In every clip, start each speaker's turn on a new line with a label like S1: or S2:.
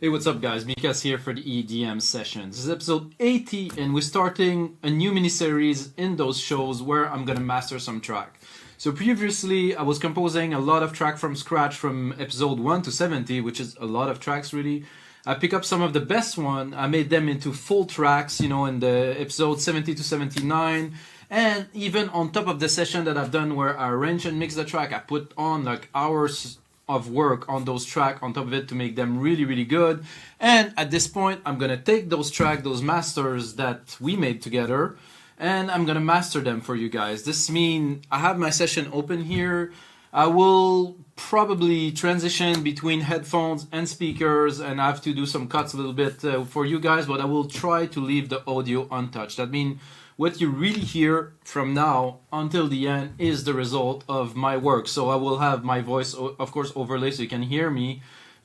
S1: Hey, what's up guys? Mikas here for the EDM sessions. This is episode 80 and we're starting a new mini-series in those shows where I'm gonna master some track. So previously I was composing a lot of track from scratch from episode 1 to 70, which is a lot of tracks really. I pick up some of the best one, I made them into full tracks, you know, in the episode 70 to 79. And even on top of the session that I've done where I arrange and mix the track, I put on like hours of work on those tracks on top of it to make them really good. And at this point I'm gonna take those tracks, those masters that we made together, and I'm gonna master them for you guys. This means I have my session open here. I will probably transition between headphones and speakers, and I have to do some cuts a little bit for you guys, but I will try to leave the audio untouched. That means what you really hear from now until the end is the result of my work. So I will have my voice, of course, overlay so you can hear me,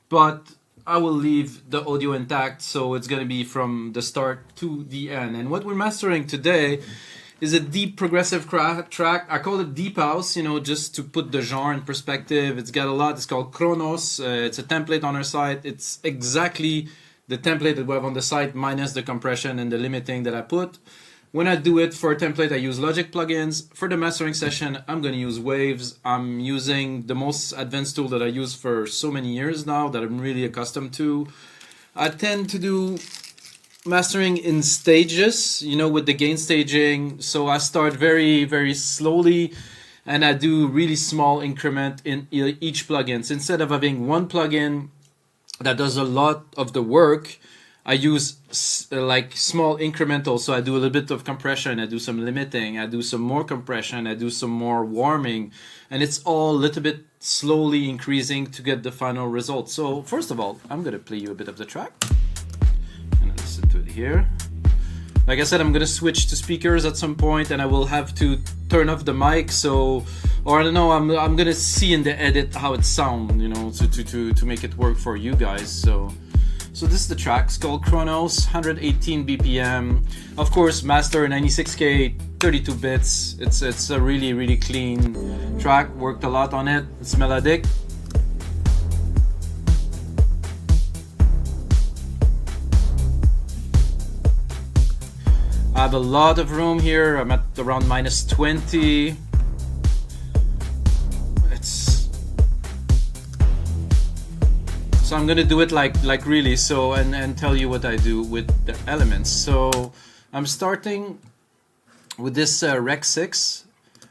S1: but I will leave the audio intact, so it's gonna be from the start to the end. And what we're mastering today is a deep progressive track. I call it deep house, you know, just to put the genre in perspective. It's got a lot, it's called Chronos. It's a template on our site. It's exactly the template that we have on the site minus the compression and the limiting that I put. When I do it for a template, I use Logic plugins. For the mastering session, I'm going to use Waves. I'm using the most advanced tool that I use for so many years now that I'm really accustomed to. I tend to do mastering in stages, you know, with the gain staging. So I start very slowly and I do really small increment in each plugin. So instead of having one plugin that does a lot of the work, I use like small incremental, so I do a little bit of compression, I do some limiting, I do some more compression, I do some more warming, and it's all a little bit slowly increasing to get the final result. So first of all, I'm gonna play you a bit of the track and listen to it here. Like I said, I'm gonna switch to speakers at some point and I will have to turn off the mic, so, or I don't know, I'm gonna see in the edit how it sounds, you know, to make it work for you guys. So this is the track. It's called Chronos, 118 BPM. Of course, master 96K, 32 bits. It's a really clean track. Worked a lot on it. It's melodic. I have a lot of room here. I'm at around -20. So I'm gonna do it like really so and tell you what I do with the elements. So I'm starting with this Rec 6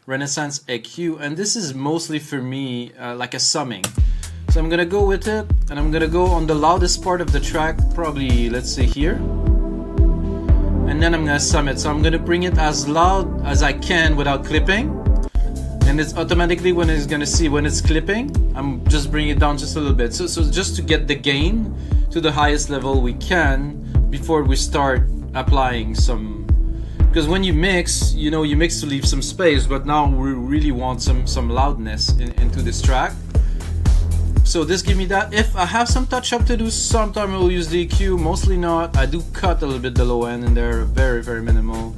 S1: Renaissance EQ, and this is mostly for me like a summing. So I'm gonna go with it and I'm gonna go on the loudest part of the track, probably let's say here, and then I'm gonna sum it. So I'm gonna bring it as loud as I can without clipping. And it's automatically when it's gonna see when it's clipping, I'm just bringing it down just a little bit. So just to get the gain to the highest level we can before we start applying some. Because when you mix, you know, you mix to leave some space, but now we really want some loudness into this track. So this give me that. If I have some touch up to do, sometime I will use the EQ, mostly not. I do cut a little bit the low end and they're very minimal.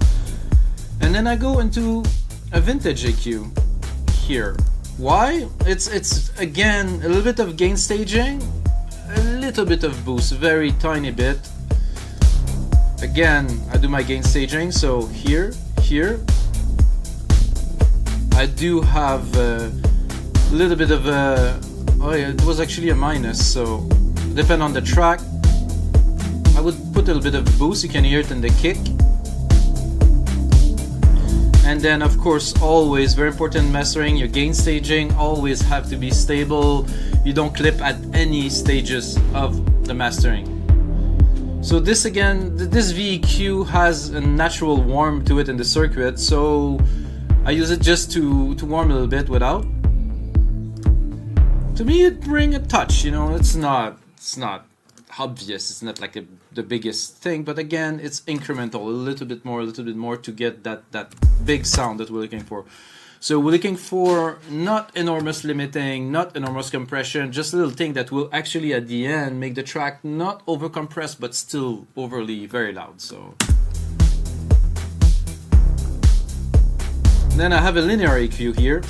S1: And then I go into a vintage EQ. Here. Why? It's again a little bit of gain staging, a little bit of boost, very tiny bit. Again, I do my gain staging, so here. I do have a little bit of a, oh yeah, it was actually a minus, so depend on the track. I would put a little bit of boost, you can hear it in the kick. And then of course, always very important mastering, your gain staging always have to be stable. You don't clip at any stages of the mastering. So this again, this VEQ has a natural warmth to it in the circuit, so I use it just to warm a little bit without. To me it brings a touch, you know, it's not obvious, it's not like the biggest thing, but again it's incremental, a little bit more to get that big sound that we're looking for. So we're looking for not enormous limiting, not enormous compression, just a little thing that will actually at the end make the track not over compressed but still overly very loud. So then I have a linear EQ here,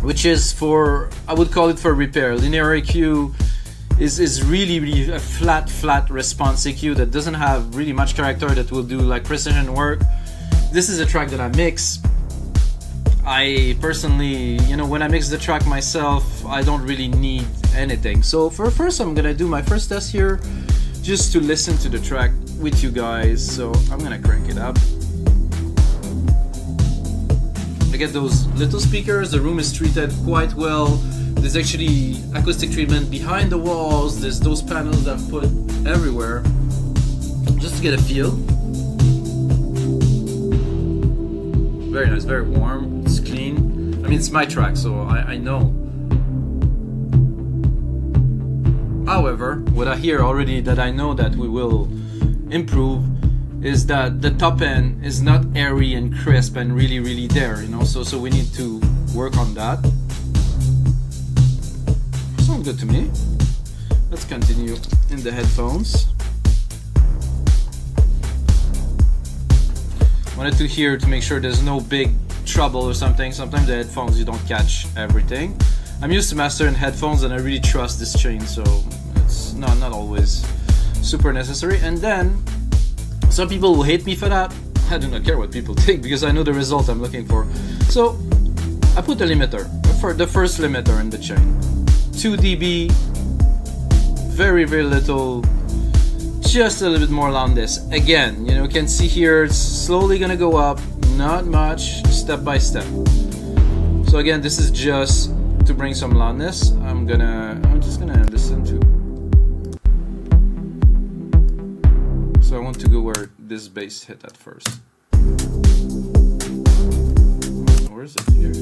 S1: which is for, I would call it for repair. Linear EQ is really a flat response EQ that doesn't have really much character, that will do like precision work. This is a track that I mix. I personally, you know, when I mix the track myself, I don't really need anything. So for first, I'm gonna do my first test here, just to listen to the track with you guys. So I'm gonna crank it up. I get those little speakers. The room is treated quite well. There's actually acoustic treatment behind the walls. There's those panels that I've put everywhere, just to get a feel. Very nice, very warm, it's clean. I mean, it's my track, so I know. However, what I hear already that I know that we will improve is that the top end is not airy and crisp and really there, you know, so we need to work on that. Sounds good to me. Let's continue in the headphones. Wanted to hear to make sure there's no big trouble or something. Sometimes the headphones you don't catch everything. I'm used to mastering headphones and I really trust this chain, so it's not always super necessary. And then some people will hate me for that. I do not care what people think because I know the result I'm looking for. So I put the limiter, for the first limiter in the chain. 2 dB, very little, just a little bit more loudness. Again, you know, you can see here it's slowly gonna go up, not much, step by step. So again, this is just to bring some loudness. I'm just gonna listen to. So I want to go where this bass hit at first. Where is it here?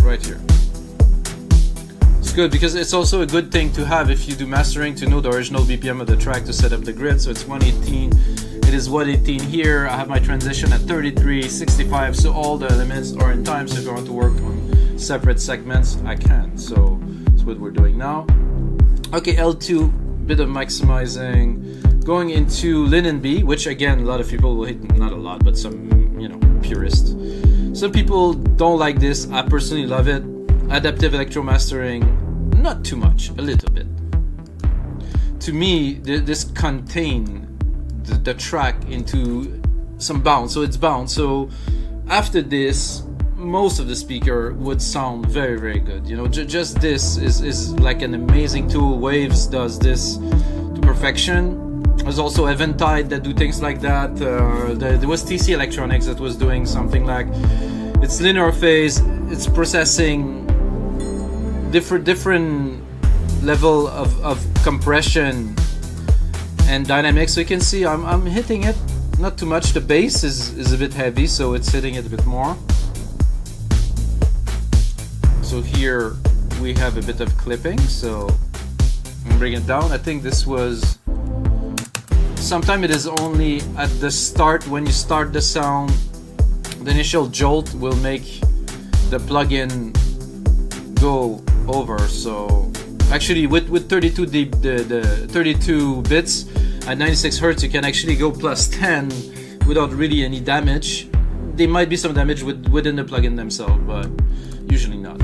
S1: Right here. It's good because it's also a good thing to have if you do mastering, to know the original BPM of the track to set up the grid. So it's 118. It is 118 here. I have my transition at 33, 65. So all the elements are in time. So if I want to work on separate segments, I can. So that's what we're doing now. Okay, L2, bit of maximizing. Going into LINMB, which again, a lot of people will hate, not a lot, but some, you know, purists. Some people don't like this. I personally love it. Adaptive electro mastering, not too much, a little bit. To me, this contain the track into some bounce, so it's bounce. So after this, most of the speaker would sound very good. You know, just this is like an amazing tool. Waves does this to perfection. There's also Eventide that do things like that. There was TC Electronics that was doing something like, it's linear phase, it's processing different level of compression and dynamics. So you can see I'm hitting it not too much. The bass is a bit heavy, so it's hitting it a bit more. So here we have a bit of clipping, so I'm gonna bring it down. I think this was, sometimes it is only at the start, when you start the sound, the initial jolt will make the plugin go over. So actually with 32 the 32 bits at 96 Hertz, you can actually go plus 10 without really any damage. There might be some damage within the plugin themselves, but usually not.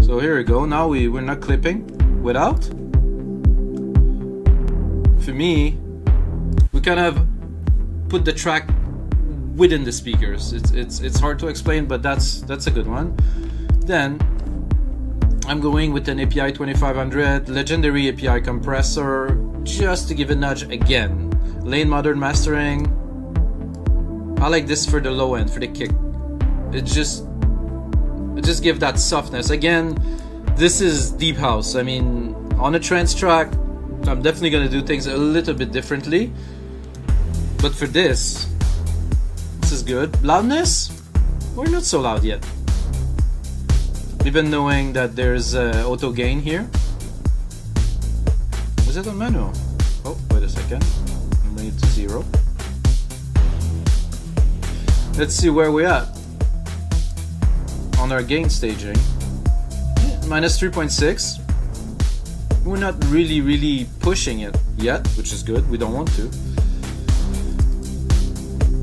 S1: So here we go. Now we're not clipping without. For me, we kind of put the track within the speakers. It's hard to explain, but that's a good one. Then I'm going with an API 2500 legendary API compressor, just to give a nudge again. Lane modern mastering. I like this for the low end, for the kick. It just give that softness. Again, this is deep house. I mean, on a trance track, I'm definitely gonna do things a little bit differently. But for this is good. Loudness, we're not so loud yet. Even knowing that there's auto gain here. Was it on manual? Oh, wait a second. I'm bringing it to 0. Let's see where we're at on our gain staging. Minus 3.6. We're not really pushing it. yet, which is good. We don't want to.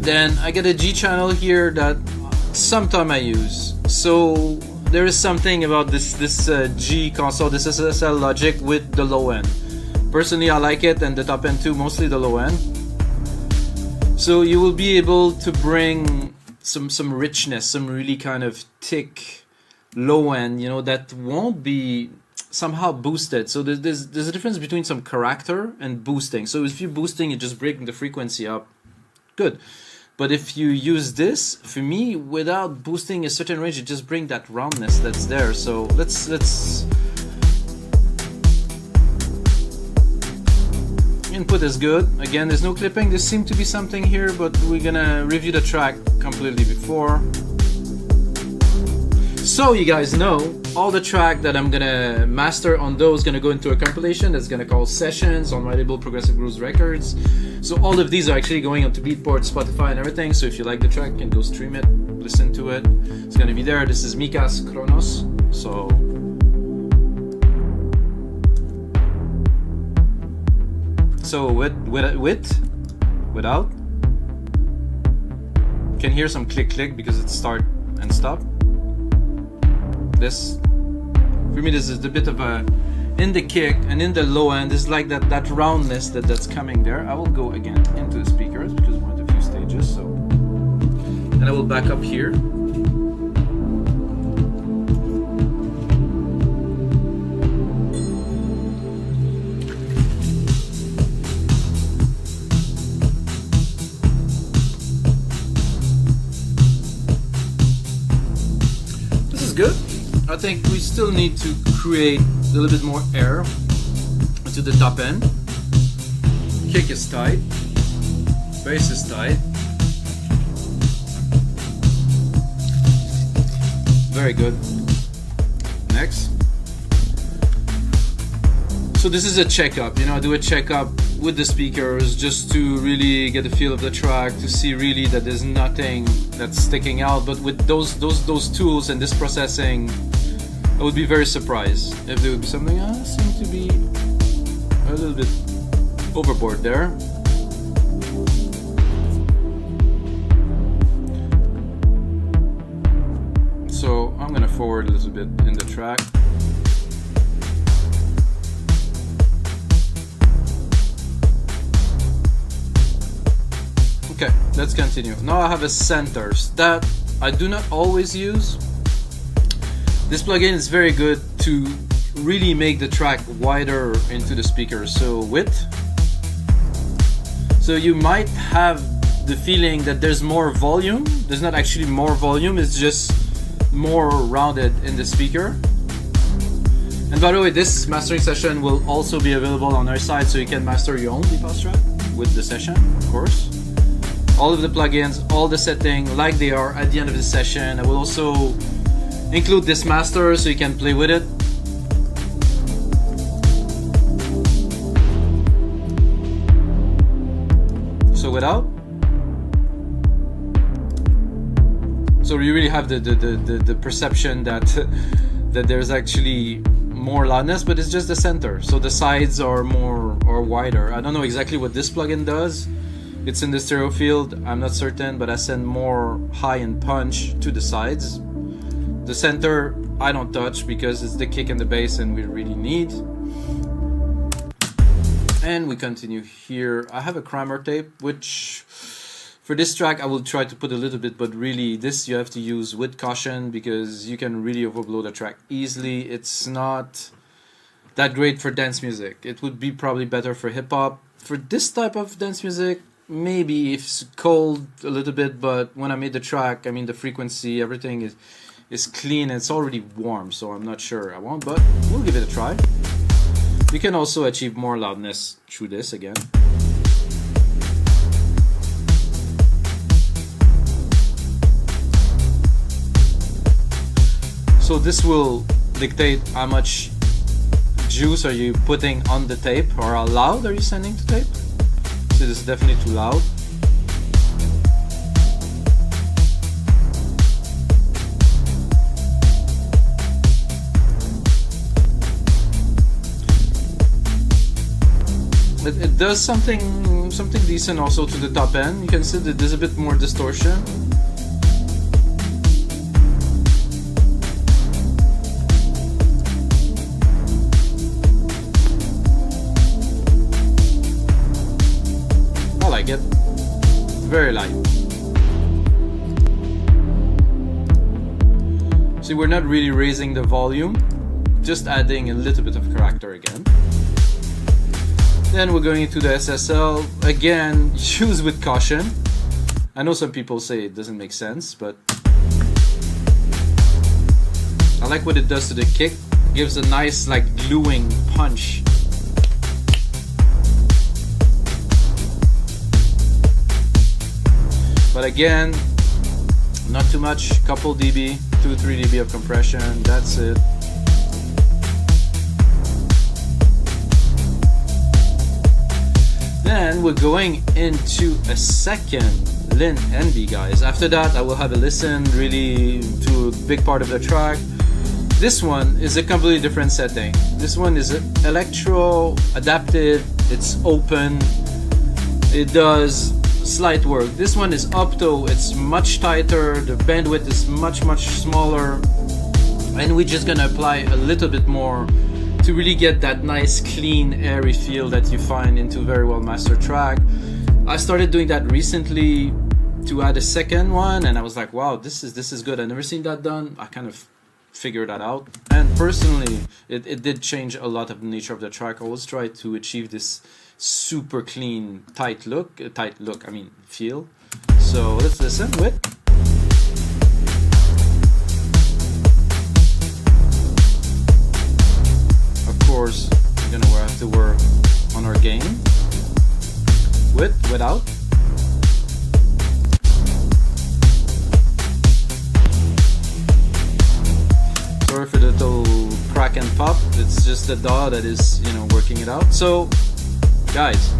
S1: Then I get a G channel here that sometimes I use. So there is something about this G console, this SSL logic with the low end. Personally, I like it, and the top end too, mostly the low end. So you will be able to bring some richness, some really kind of thick low end, you know, that won't be somehow boosted. So there's a difference between some character and boosting. So if you're boosting, you just bring the frequency up. Good. But if you use this, for me, without boosting a certain range, you just bring that roundness that's there. So let's input is good. Again, there's no clipping. There seems to be something here, but we're gonna review the track completely before. So you guys know, all the track that I'm gonna master on those gonna go into a compilation that's gonna call Sessions on my label Progressive Grooves Records. So all of these are actually going onto Beatport, Spotify and everything. So if you like the track, you can go stream it, listen to it. It's gonna be there. This is Mika's Chronos. So without, you can hear some click because it start and stop. This, for me, this is a bit of a, in the kick and in the low end, is like that roundness that's coming there. I will go again into the speakers because we're at a few stages. So, and I will back up here. This is good. I think we still need to create a little bit more air to the top end. Kick is tight, bass is tight. Very good. Next. So this is a checkup, you know, I do a checkup with the speakers just to really get a feel of the track, to see really that there's nothing that's sticking out. But with those tools and this processing, I would be very surprised if there would be something seems to be a little bit overboard there. So I'm gonna forward a little bit in the track. Okay, let's continue. Now I have a centers that I do not always use. This plugin is very good to really make the track wider into the speakers. So width. So you might have the feeling that there's more volume. There's not actually more volume, it's just more rounded in the speaker. And by the way, this mastering session will also be available on our site, so you can master your own deep-house track with the session, of course. All of the plugins, all the settings like they are at the end of the session. I will also include this master so you can play with it. So without. So you really have the perception that that there's actually more loudness, but it's just the center. So the sides are more or wider. I don't know exactly what this plugin does. It's in the stereo field, I'm not certain, but I send more high and punch to the sides. The center I don't touch because it's the kick and the bass and we really need. And we continue here. I have a Kramer tape, which for this track I will try to put a little bit, but really this you have to use with caution because you can really overblow the track easily. It's not that great for dance music. It would be probably better for hip hop. For this type of dance music, maybe if it's cold a little bit, but when I made the track, I mean the frequency, everything is clean and it's already warm, so I'm not sure I won't, but we'll give it a try. You can also achieve more loudness through this again. So this will dictate how much juice are you putting on the tape, or how loud are you sending to tape. So this is definitely too loud. it does something decent also to the top end. You can see that there's a bit more distortion. I like it. Very light. See, we're not really raising the volume, just adding a little bit of character again. Then we're going into the SSL. Again, use with caution. I know some people say it doesn't make sense, but I like what it does to the kick. Gives a nice, like, gluing punch. But again, not too much, couple dB, 2-3 dB of compression, that's it. Then we're going into a second LINMB, guys. After that, I will have a listen really to a big part of the track. This one is a completely different setting. This one is electro adaptive, it's open, it does slight work. This one is opto, it's much tighter, the bandwidth is much smaller, and we're just gonna apply a little bit more to really get that nice clean airy feel that you find into a very well mastered track. I started doing that recently to add a second one, and I was like, wow, this is good. I've never seen that done. I kind of figured that out, and personally it did change a lot of the nature of the track. I always try to achieve this super clean tight look, I mean feel. So let's listen with course, we're gonna have to work on our gain without. Sorry for the little crack and pop. It's just the DAW that is, you know, working it out. So, guys,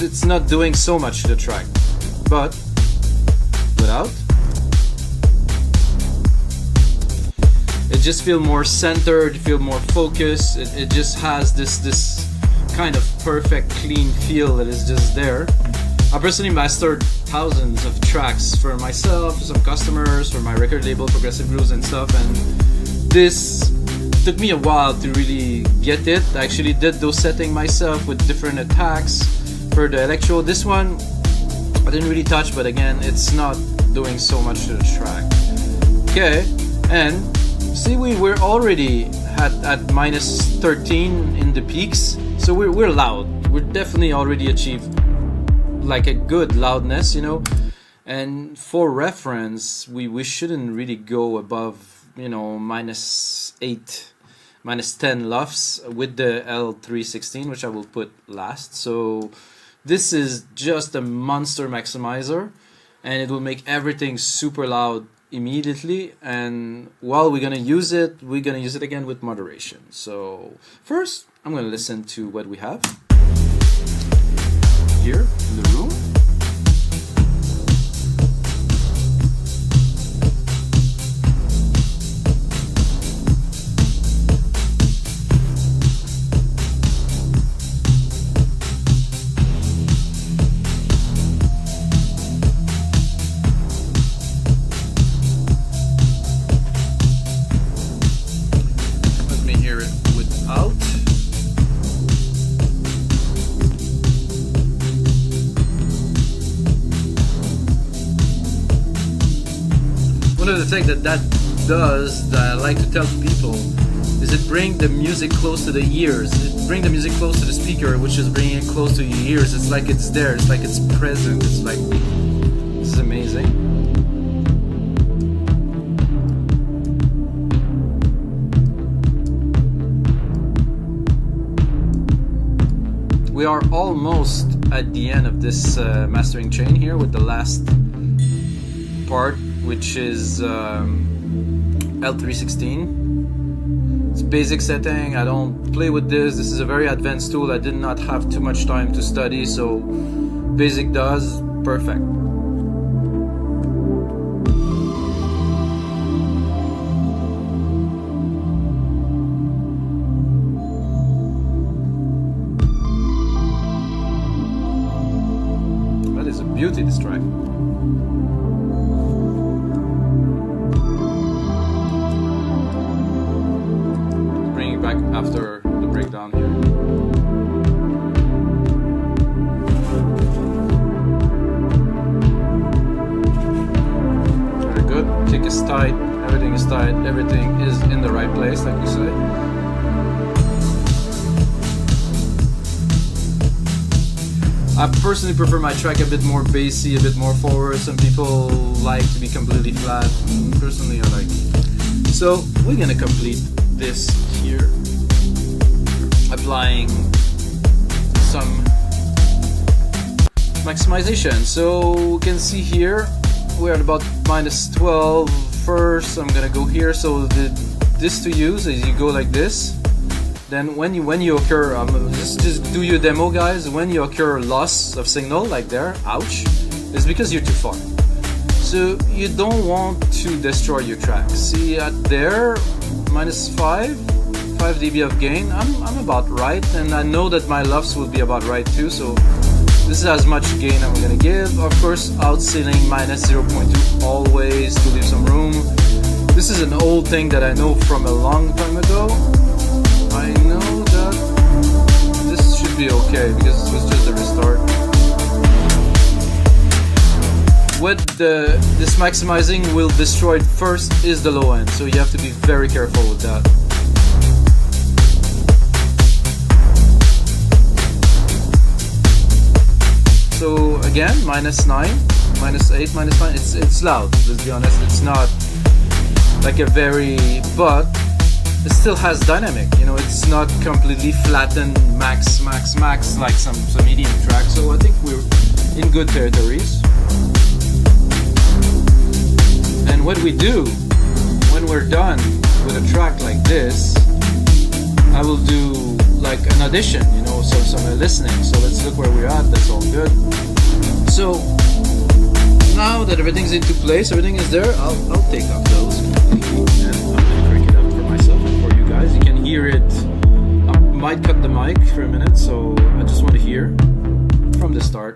S1: it's not doing so much to the track, but without. It just feels more centered, feel more focused. It just has this kind of perfect, clean feel that is just there. I personally mastered thousands of tracks for myself, some customers, for my record label, Progressive Grooves and stuff, and this took me a while to really get it. I actually did those settings myself with different attacks for the electro. This one I didn't really touch, but again, it's not doing so much to the track. Okay, and see, we're already at minus 13 in the peaks, so we're loud. We're definitely already achieved like a good loudness, you know. And for reference, we shouldn't really go above, you know, minus 8, minus 10 LUFS with the L3-16, which I will put last. So this is just a monster maximizer, and it will make everything super loud immediately. And while we're gonna use it again with moderation. So first I'm gonna listen to what we have here in the room. One of the things that does that I like to tell people is it brings the music close to the ears. It brings the music close to the speaker, which is bringing it close to your ears. It's like it's there. It's like it's present. It's like, this is amazing. We are almost at the end of this mastering chain here with the last part, which is L3-16. It's basic setting. I don't play with this. This is a very advanced tool. I did not have too much time to study, so basic does perfect. is a beauty, this track. Bring it back after the breakdown here. Very good. Kick is tight, everything is tight, everything is in the right place, like we say. I personally prefer my track a bit more bassy, a bit more forward. Some people like to be completely flat. Personally, I like it. So we're gonna complete this here, applying some maximization. So you can see here we're at about -12. First, I'm gonna go here. So this to use is you go like this. Then when you occur, just do your demo, guys. When you occur loss of signal, like there, ouch, it's because you're too far. So you don't want to destroy your track. See at there, -5 dB of gain. I'm about right, and I know that my LUFS will be about right too. So this is as much gain I'm gonna give. Of course, out ceiling -0.2 always to leave some room. This is an old thing that I know from a long time ago. I know that this should be okay because it was just a restart. What this maximizing will destroy first is the low end, so you have to be very careful with that. So again, -9, -8, -9. It's loud. Let's be honest. It's not like a very, but it still has dynamic, you know, it's not completely flattened max like some medium tracks, so I think we're in good territories. And what we do when we're done with a track like this, I will do like an audition, you know, so some listening. So let's look where we're at, that's all good. So now that everything's into place, everything is there, I'll take off those completely and I'm gonna crank it up for myself and for you guys. You can hear it. I might cut the mic for a minute, so I just want to hear from the start.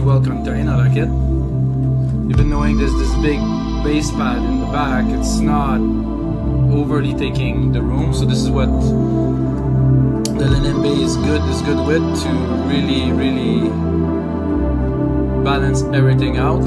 S1: well contained. I like it. Even knowing there's this big bass pad in the back, it's not overly taking the room. So this is what the LINMB is good with, to really balance everything out.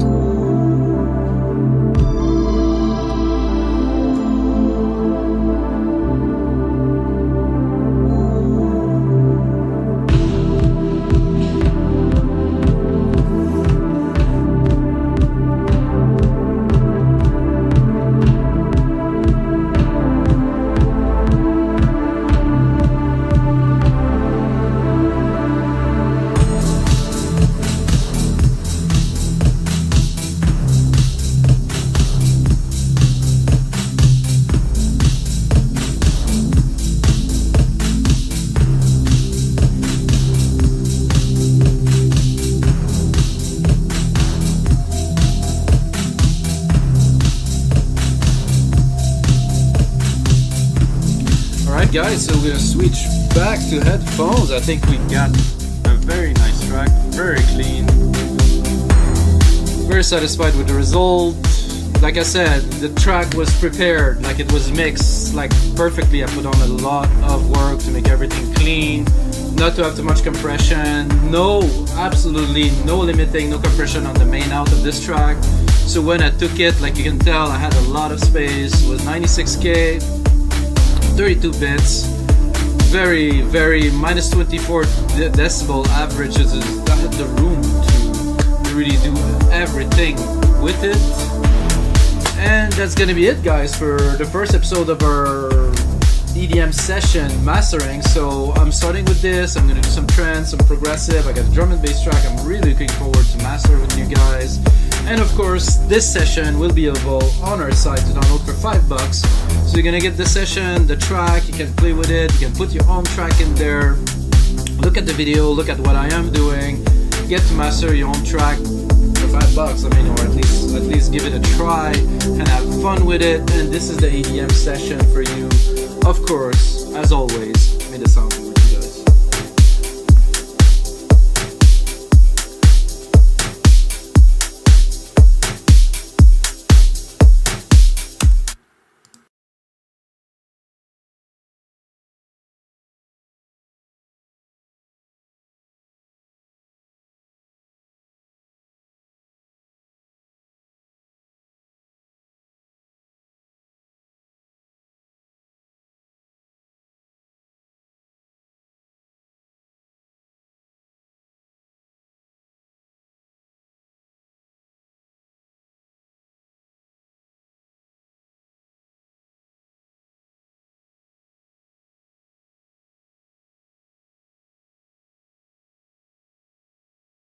S1: Guys, so we're gonna switch back to headphones. I think we got a very nice track, very clean, very satisfied with the result. Like I said, the track was prepared, like it was mixed like perfectly. I put on a lot of work to make everything clean, not to have too much compression, no, absolutely no limiting, no compression on the main out of this track. So when I took it, like you can tell, I had a lot of space. It was 96K, 32 bits, very minus 24 decibel average. Is I had the room to really do everything with it. And that's gonna be it, guys, for the first episode of our EDM session mastering. So I'm starting with this. I'm gonna do some trance, some progressive. I got a drum and bass track I'm really looking forward to master with you guys. And of course, this session will be available on our site to download for $5. So you're gonna get the session, the track, you can play with it, you can put your own track in there, look at the video, look at what I am doing, get to master your own track for $5. I mean, or at least give it a try and have fun with it. And this is the EDM session for you. Of course, as always, made a sound.